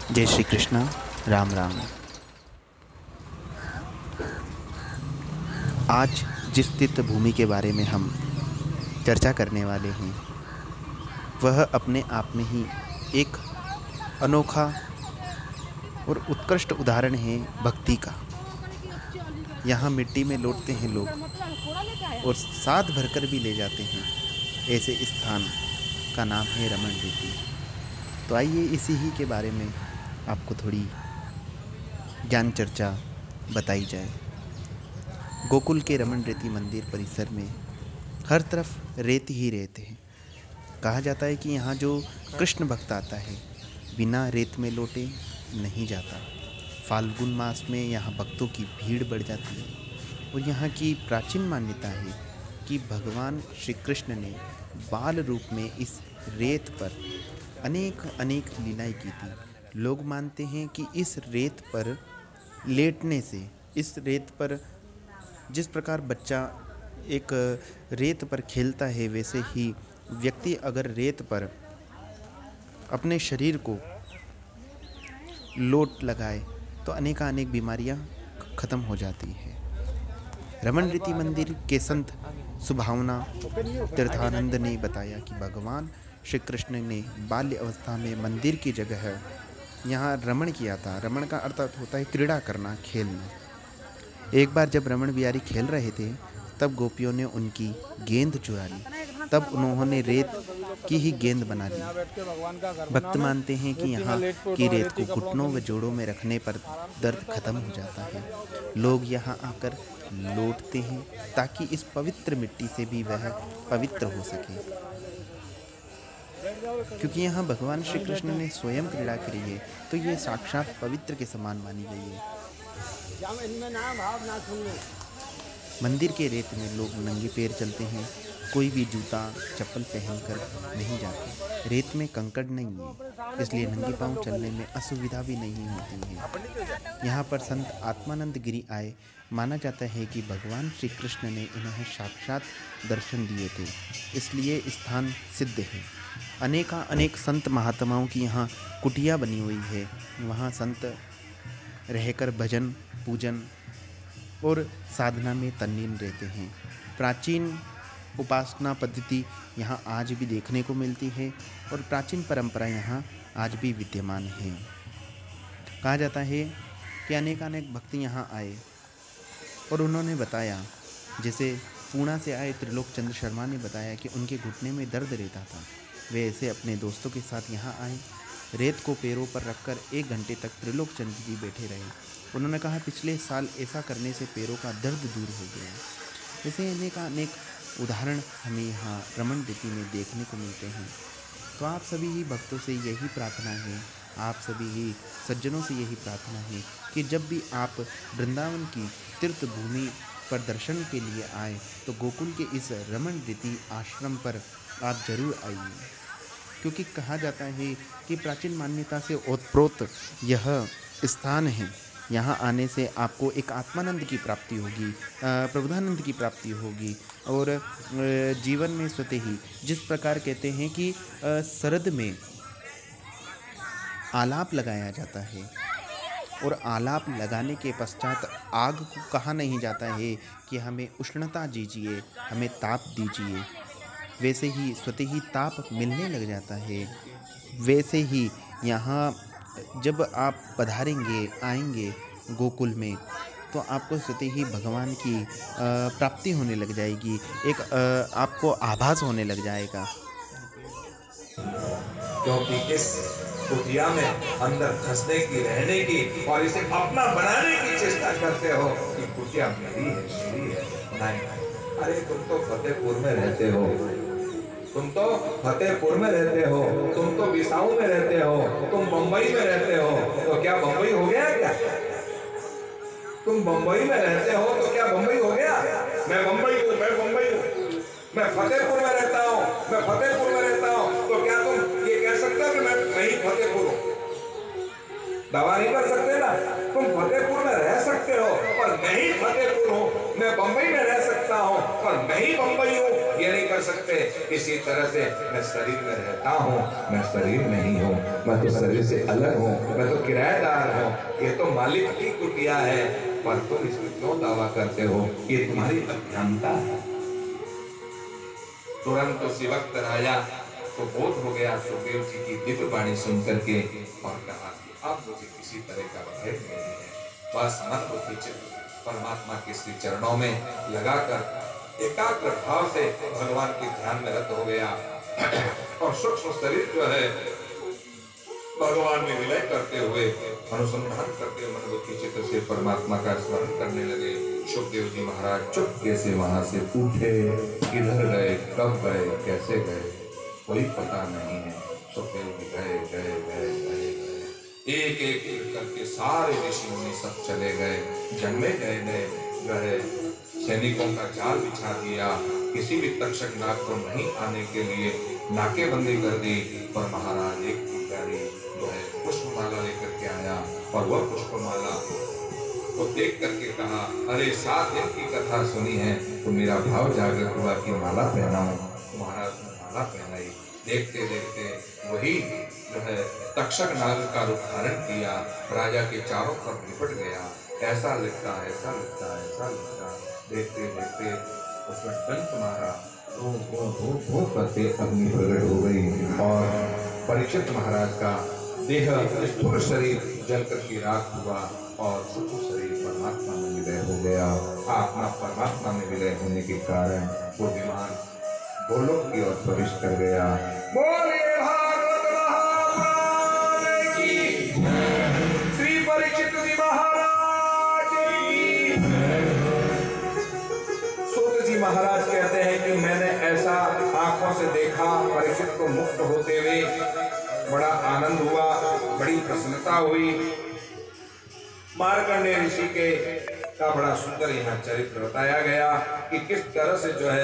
जय श्री कृष्ण। राम राम। आज जिस तीर्थ भूमि के बारे में हम चर्चा करने वाले हैं वह अपने आप में ही एक अनोखा और उत्कृष्ट उदाहरण है भक्ति का। यहाँ मिट्टी में लौटते हैं लोग और साथ भरकर भी ले जाते हैं। ऐसे स्थान का नाम है रमण रेती। तो आइए इसी ही के बारे में आपको थोड़ी ज्ञान चर्चा बताई जाए। गोकुल के रमण रेती मंदिर परिसर में हर तरफ रेत ही रेत है। कहा जाता है कि यहाँ जो कृष्ण भक्त आता है बिना रेत में लौटे नहीं जाता। फाल्गुन मास में यहाँ भक्तों की भीड़ बढ़ जाती है और यहाँ की प्राचीन मान्यता है कि भगवान श्री कृष्ण ने बाल रूप में इस रेत पर अनेक अनेक लीलाएं की थी। लोग मानते हैं कि इस रेत पर लेटने से, इस रेत पर जिस प्रकार बच्चा एक रेत पर खेलता है वैसे ही व्यक्ति अगर रेत पर अपने शरीर को लोट लगाए तो अनेकानेक बीमारियां खत्म हो जाती है। रमण रेती मंदिर के संत सुभावना तीर्थानंद ने बताया कि भगवान श्री कृष्ण ने बाल्य अवस्था में मंदिर की जगह यहाँ रमण किया था। रमण का अर्थ होता है क्रीड़ा करना, खेलना। एक बार जब रमण बिहारी खेल रहे थे तब गोपियों ने उनकी गेंद चुरा ली। तब उन्होंने रेत की ही गेंद बना ली। भक्त मानते हैं कि यहाँ की रेत को घुटनों व जोड़ों में रखने पर दर्द खत्म हो जाता है। लोग यहाँ आकर लौटते हैं ताकि इस पवित्र मिट्टी से भी वह पवित्र हो सके। क्योंकि यहाँ भगवान श्री कृष्ण ने स्वयं क्रीड़ा करी है तो ये साक्षात पवित्र के समान मानी गई है। मंदिर के रेत में लोग नंगे पैर चलते हैं। कोई भी जूता चप्पल पहनकर नहीं जाते। रेत में कंकड़ नहीं है इसलिए नंगे पांव चलने में असुविधा भी नहीं होती है। यहाँ पर संत आत्मानंद गिरी आए। माना जाता है कि भगवान श्री कृष्ण ने इन्हें साक्षात दर्शन दिए थे, इसलिए स्थान सिद्ध है। अनेक संत महात्माओं की यहाँ कुटिया बनी हुई है। वहाँ संत रहकर भजन पूजन और साधना में तल्लीन रहते हैं। प्राचीन उपासना पद्धति यहाँ आज भी देखने को मिलती है और प्राचीन परंपरा यहाँ आज भी विद्यमान है। कहा जाता है कि अनेक भक्त यहाँ आए और उन्होंने बताया, जैसे पूना से आए त्रिलोक चंद्र शर्मा ने बताया कि उनके घुटने में दर्द रहता था। वे ऐसे अपने दोस्तों के साथ यहाँ आए। रेत को पैरों पर रखकर 1 घंटे तक त्रिलोक चंद्र जी बैठे रहे। उन्होंने कहा पिछले साल ऐसा करने से पैरों का दर्द दूर हो गया। ऐसे अनेक उदाहरण हमें यहाँ रमण रेती में देखने को मिलते हैं। तो आप सभी ही भक्तों से यही प्रार्थना है, आप सभी ही सज्जनों से यही प्रार्थना है कि जब भी आप वृंदावन की तीर्थ भूमि पर दर्शन के लिए आए तो गोकुल के इस रमण रेती आश्रम पर आप जरूर आइए। क्योंकि कहा जाता है कि प्राचीन मान्यता से ओतप्रोत यह स्थान है। यहाँ आने से आपको एक आत्मानंद की प्राप्ति होगी, प्रबुद्धानंद की प्राप्ति होगी और जीवन में स्वतः ही जिस प्रकार कहते हैं कि शरद में आलाप लगाया जाता है और आलाप लगाने के पश्चात आग को कहा नहीं जाता है कि हमें उष्णता दीजिए, हमें ताप दीजिए, वैसे ही स्वतः ही ताप मिलने लग जाता है। वैसे ही यहाँ जब आप पधारेंगे, आएंगे गोकुल में तो आपको स्वतः ही भगवान की प्राप्ति होने लग जाएगी। एक आपको आभास होने लग जाएगा। क्योंकि इस कुटिया में अंदर धंसने की, रहने की और इसे अपना बनाने की चेष्टा करते हो कि कुटिया मेरी है। नहीं, अरे तुम तो फतेहपुर में रहते हो, तुम तो फतेहपुर में रहते हो, तुम तो बिसाऊ में रहते हो, तुम बंबई में रहते हो, तो क्या बंबई हो गया क्या? तुम बंबई में रहते हो तो क्या बंबई हो गया? मैं बंबई हूँ, मैं बंबई हूँ, मैं फतेहपुर में रहता हूँ, मैं फतेहपुर में रहता हूँ, तो क्या तुम ये कह सकते हो कि मैं नहीं फतेहपुर हूँ? दावा नहीं कर सकते ना। तुम फतेहपुर में रह सकते हो पर मैं ही फतेहपुर हूँ, मैं बंबई में रह सकता हूँ पर मैं ही बंबई हूँ, ये नहीं कर सकते। इसी तरह से मैं शरीर में रहता हूँ, मैं शरीर नहीं हूँ, मैं तो शरीर से अलग हूँ, मैं तो किराएदार हूँ, ये तो मालिक की कुटिया है। पर तुम इसमें क्यों दावा करते हो? ये तुम्हारी अज्ञानता है। तुरंत उसी वक्त राजा को बोध हो गया सुखदेव जी की दिव्य वाणी सुन करके और कहा कि अब मुझे किसी तरह का भय नहीं है, बस मन बुद्धि चित्त परमात्मा के श्री चरणों में लगाकर एकाग्र भाव से भगवान के ध्यान में रत हो गया और सूक्ष्म शरीर जो है भगवान में विलय करते हुए अनुसंधान करते हुए मन बुद्धि चित्त से परमात्मा का स्मरण करने लगे। सुखदेव जी महाराज चुपके से वहां से उठे, किधर गए, कब गए, कैसे गए, कोई पता नहीं है। सुखदेव जी गए गए गए गए गए, एक एक करके सारे ऋषि मुनि सब चले गए, जन्मे गए गए जो है सैनिकों का जाल बिछा दिया, किसी भी तक्षक नाग को नहीं आने के लिए नाकेबंदी कर दी। पर महाराज एक पुजारी जो है पुष्पमाला लेकर के आया और वह पुष्पमाला को देख करके कहा, अरे 7 दिन की कथा सुनी है तो मेरा भाव जागृत हुआ कि माला पहनाऊं। महाराज ने माला पहनाई। देखते देखते वही जो है तक्षक नाग का रूप धारण किया, राजा के चारों तरफ लिपट गया। ऐसा लिखता ऐसा लिखता ऐसा लिखता, देखते देखते उसमें डंक मारा, धो करके अग्नि प्रकट हो गई और परीक्षित महाराज का देह स्थूल शरीर जल करके राख हुआ और सूक्ष्म शरीर परमात्मा में विलय हो गया। आत्मा परमात्मा में विलय होने के कारण वो विमान गोलोक की ओर प्रवेश कर गया। बोलिए भागवत महापुराण की, श्री परीक्षित जी महाराज की। सूत जी महाराज कहते हैं कि मैंने ऐसा आंखों से देखा, परीक्षित को मुक्त होते हुए बड़ा आनंद हुआ, बड़ी प्रसन्नता हुई। मार्कंडेय ऋषि के का बड़ा सुंदर यहाँ चरित्र बताया गया कि किस तरह से जो है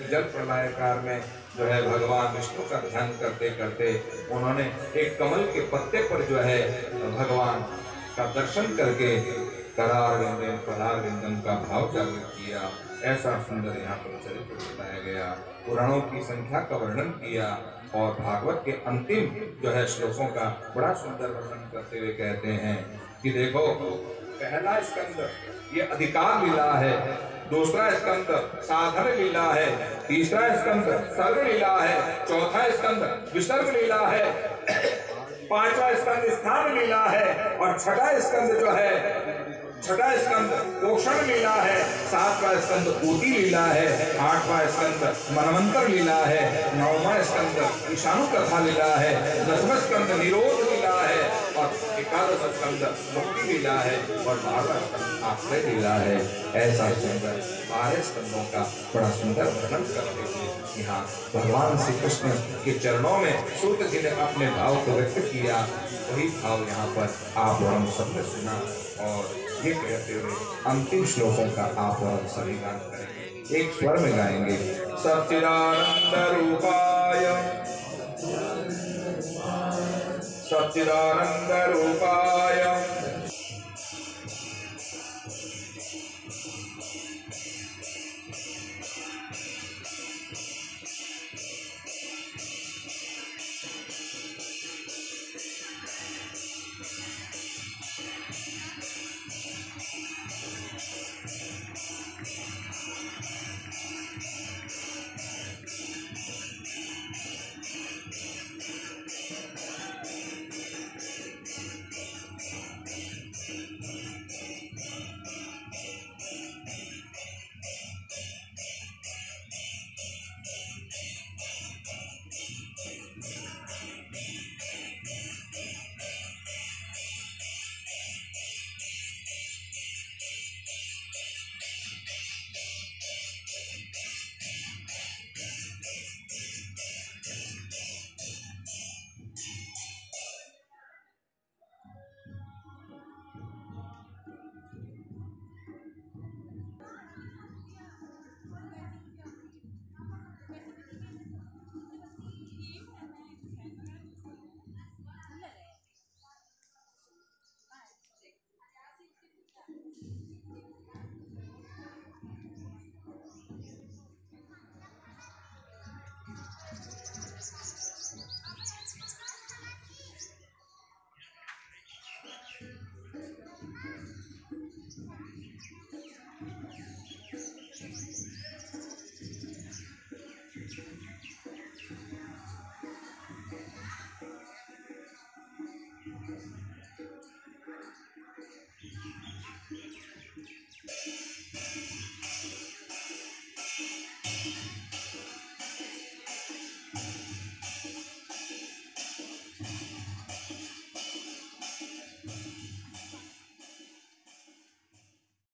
जल प्रलय काल में जो है भगवान विष्णु का ध्यान करते करते उन्होंने एक कमल के पत्ते पर जो है भगवान का दर्शन करके करार विंदन परार विंदन का भाव जागृत किया। ऐसा सुंदर यहाँ पर चरित्र बताया गया। पुराणों की संख्या का वर्णन किया और भागवत के अंतिम जो है श्लोकों का बड़ा सुंदर वर्णन करते हुए कहते हैं कि देखो, पहला स्कंद ये अधिकार लीला है, दूसरा स्कंद साधन लीला है, तीसरा स्कंद सर्व लीला है, चौथा स्कंद विसर्ग लीला है, पांचवा स्कंद स्थान लीला है और छठा स्कंद जो है छठा स्कंद पोषण लीला है, सातवां स्कंद ऊटी लीला है, आठवां स्कंद मनवंतर लीला है, नौवां स्कंद ईशानु कथा लीला है, 10वां स्कंद निरोध लीला है और 11वां स्कंद मुक्ति लीला है और 12वां स्कंद आश्रय लीला है। ऐसा सुंदर 12 स्कंदों का बड़ा सुंदर वर्णन करते हुए यहाँ भगवान श्री कृष्ण के चरणों में सूत जी ने अपने भाव को व्यक्त किया। वही भाव यहाँ पर आप हम सबने सुना और ये कहते हुए अंतिम श्लोकों का आप और सभी गान करेंगे, एक स्वर में गाएंगे। सच्चिदानंद रूपाय सच्चिदानंद रूपाय